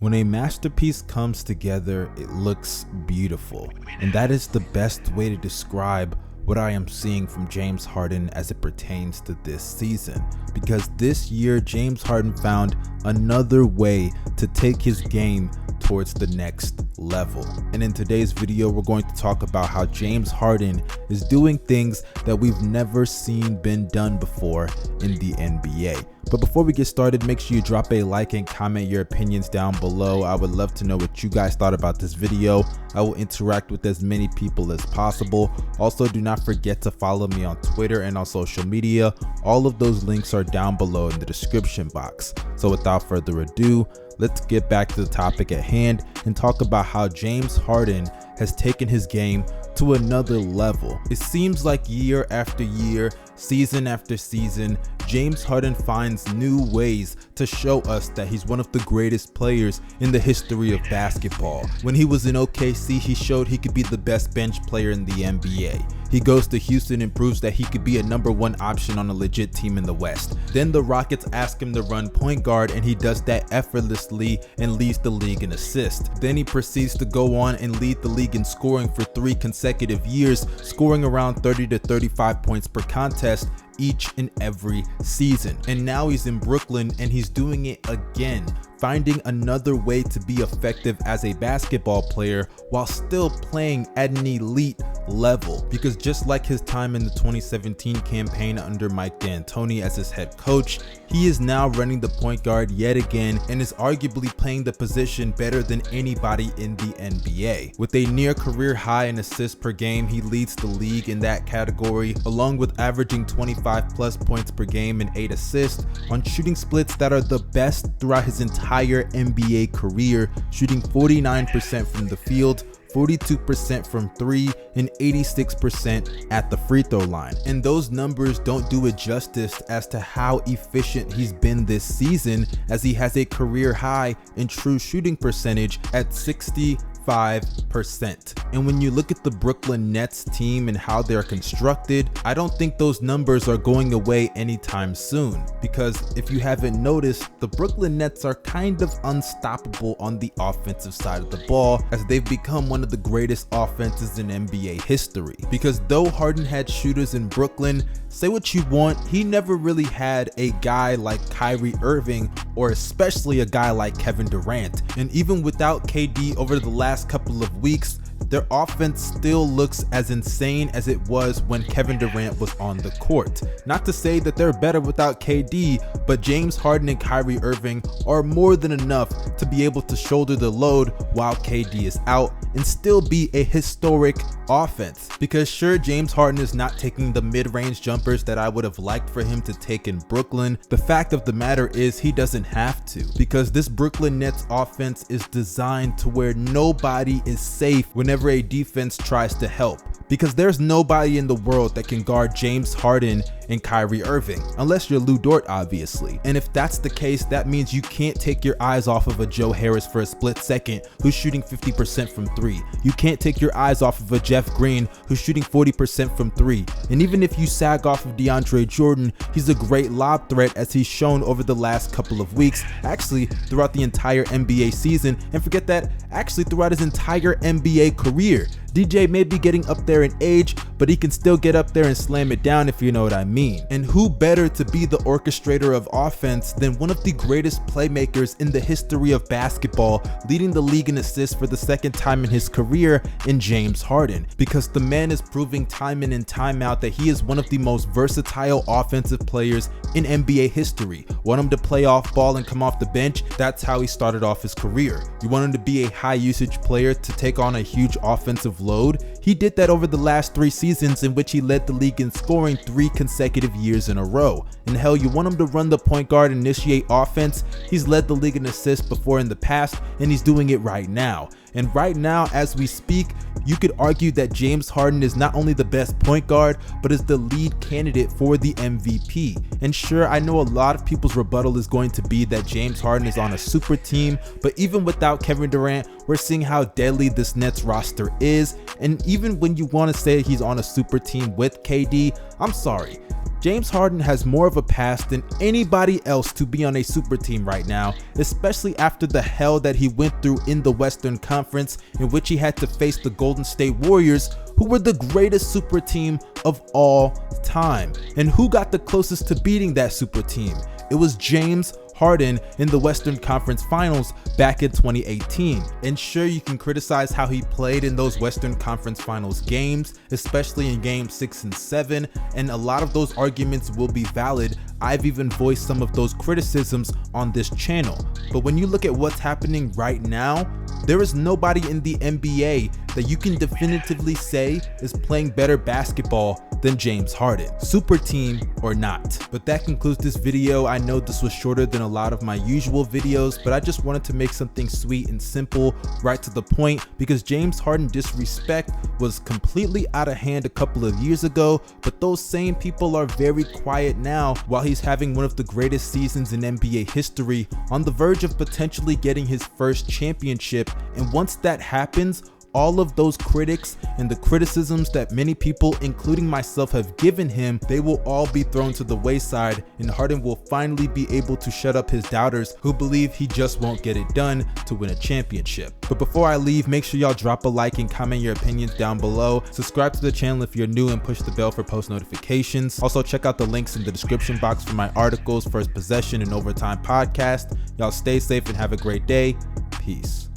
When a masterpiece comes together, it looks beautiful, and that is the best way to describe what I am seeing from James Harden as it pertains to this season. Because this year, James Harden found another way to take his game towards the next level. And in today's video, we're going to talk about how James Harden is doing things that we've never seen been done before in the NBA. But before we get started, make sure you drop a like and comment your opinions down below. I would love to know what you guys thought about this video. I will interact with as many people as possible. Also, do not forget to follow me on Twitter and on social media. All of those links are down below in the description box. So without further ado, let's get back to the topic at hand and talk about how James Harden has taken his game to another level. It seems like year after year, season after season, James Harden finds new ways to show us that he's one of the greatest players in the history of basketball. When he was in OKC, he showed he could be the best bench player in the NBA. He goes to Houston and proves that he could be a #1 option on a legit team in the West. Then the Rockets ask him to run point guard, and he does that effortlessly and leads the league in assists. Then he proceeds to go on and lead the league in scoring for 3 consecutive years, scoring around 30 to 35 points per contest each and every season. And now he's in Brooklyn and he's doing it again, finding another way to be effective as a basketball player while still playing at an elite level. Because just like his time in the 2017 campaign under Mike D'Antoni as his head coach, he is now running the point guard yet again and is arguably playing the position better than anybody in the NBA. With a near career high in assists per game, he leads the league in that category, along with averaging 25 plus points per game and 8 assists on shooting splits that are the best throughout his entire NBA career, shooting 49% from the field, 42% from 3, and 86% at the free throw line. And those numbers don't do it justice as to how efficient he's been this season, as he has a career high in true shooting percentage at 65%. And when you look at the Brooklyn Nets team and how they're constructed, I don't think those numbers are going away anytime soon. Because if you haven't noticed, the Brooklyn Nets are kind of unstoppable on the offensive side of the ball, as they've become one of the greatest offenses in NBA history. Because though Harden had shooters in Brooklyn, say what you want, he never really had a guy like Kyrie Irving, or especially a guy like Kevin Durant. And even without KD over the last couple of weeks, their offense still looks as insane as it was when Kevin Durant was on the court. Not to say that they're better without KD, but James Harden and Kyrie Irving are more than enough to be able to shoulder the load while KD is out and still be a historic offense. Because sure, James Harden is not taking the mid-range jumpers that I would have liked for him to take in Brooklyn. The fact of the matter is he doesn't have to, because this Brooklyn Nets offense is designed to where nobody is safe whenever a defense tries to help. Because there's nobody in the world that can guard James Harden and Kyrie Irving, unless you're Lou Dort, obviously. And if that's the case, that means you can't take your eyes off of a Joe Harris for a split second who's shooting 50% from 3. You can't take your eyes off of a Jeff Green who's shooting 40% from 3. And even if you sag off of DeAndre Jordan, he's a great lob threat, as he's shown over the last couple of weeks, actually throughout the entire NBA season, and forget that, actually throughout his entire NBA career. DJ may be getting up there in age, but he can still get up there and slam it down, if you know what I mean. And who better to be the orchestrator of offense than one of the greatest playmakers in the history of basketball, leading the league in assists for the 2nd time in his career, in James Harden. Because the man is proving time in and time out that he is one of the most versatile offensive players in NBA history. Want him to play off ball and come off the bench? That's how he started off his career. You want him to be a high usage player to take on a huge offensive load? He did that over the last 3 seasons, in which he led the league in scoring 3 consecutive years in a row. And hell, you want him to run the point guard and initiate offense? He's led the league in assists before in the past, and he's doing it right now. And right now, as we speak, you could argue that James Harden is not only the best point guard, but is the lead candidate for the MVP. And sure, I know a lot of people's rebuttal is going to be that James Harden is on a super team, but even without Kevin Durant, we're seeing how deadly this Nets roster is. And even when you want to say he's on a super team with KD, I'm sorry, James Harden has more of a pass than anybody else to be on a super team right now, especially after the hell that he went through in the Western Conference, in which he had to face the Golden State Warriors, who were the greatest super team of all time. And who got the closest to beating that super team? It was James Harden in the Western Conference Finals back in 2018. And sure, you can criticize how he played in those Western Conference Finals games, especially in game 6 and 7, and a lot of those arguments will be valid. I've even voiced some of those criticisms on this channel. But when you look at what's happening right now, there is nobody in the NBA that you can definitively say is playing better basketball than James Harden, super team or not. But that concludes this video. I know this was shorter than a lot of my usual videos, but I just wanted to make something sweet and simple, right to the point, because James Harden disrespect was completely out of hand a couple of years ago, but those same people are very quiet now while he's having one of the greatest seasons in NBA history, on the verge of potentially getting his first championship. And once that happens, all of those critics and the criticisms that many people, including myself, have given him, they will all be thrown to the wayside, and Harden will finally be able to shut up his doubters who believe he just won't get it done to win a championship. But before I leave, make sure y'all drop a like and comment your opinions down below. Subscribe to the channel if you're new and push the bell for post notifications. Also check out the links in the description box for my articles, First Possession, and Overtime podcast. Y'all stay safe and have a great day. Peace.